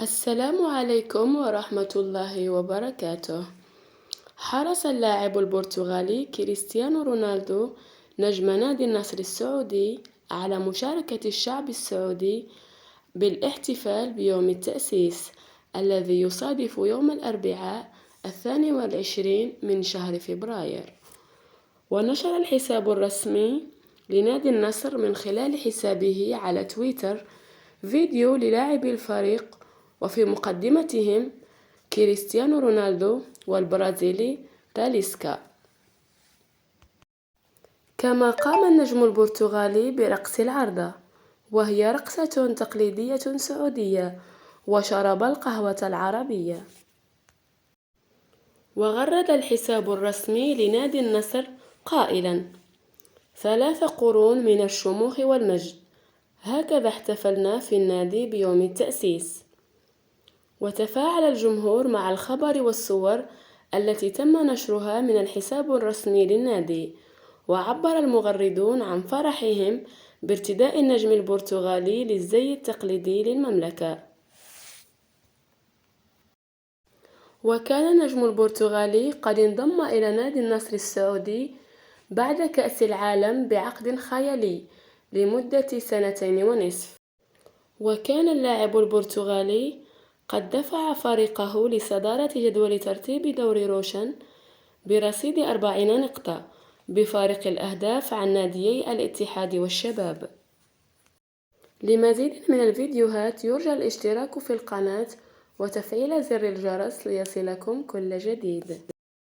السلام عليكم ورحمة الله وبركاته. حرص اللاعب البرتغالي كريستيانو رونالدو نجم نادي النصر السعودي على مشاركة الشعب السعودي بالاحتفال بيوم التأسيس الذي يصادف يوم الأربعاء 22 من شهر فبراير. ونشر الحساب الرسمي لنادي النصر من خلال حسابه على تويتر فيديو للاعبي الفريق، وفي مقدمتهم كريستيانو رونالدو والبرازيلي تاليسكا. كما قام النجم البرتغالي برقص العارضة، وهي رقصة تقليدية سعودية، وشرب القهوة العربية. وغرد الحساب الرسمي لنادي النصر قائلا: 3 قرون من الشموخ والمجد، هكذا احتفلنا في النادي بيوم التأسيس. وتفاعل الجمهور مع الخبر والصور التي تم نشرها من الحساب الرسمي للنادي، وعبر المغردون عن فرحهم بارتداء النجم البرتغالي للزي التقليدي للمملكة. وكان النجم البرتغالي قد انضم إلى نادي النصر السعودي بعد كأس العالم بعقد خيالي لمدة 2.5 سنين. وكان اللاعب البرتغالي قد دفع فريقه لصدارة جدول ترتيب دوري روشن برصيد 40 نقطة بفارق الأهداف عن ناديي الاتحاد والشباب. لمزيد من الفيديوهات يرجى الاشتراك في القناة وتفعيل زر الجرس ليصلكم كل جديد.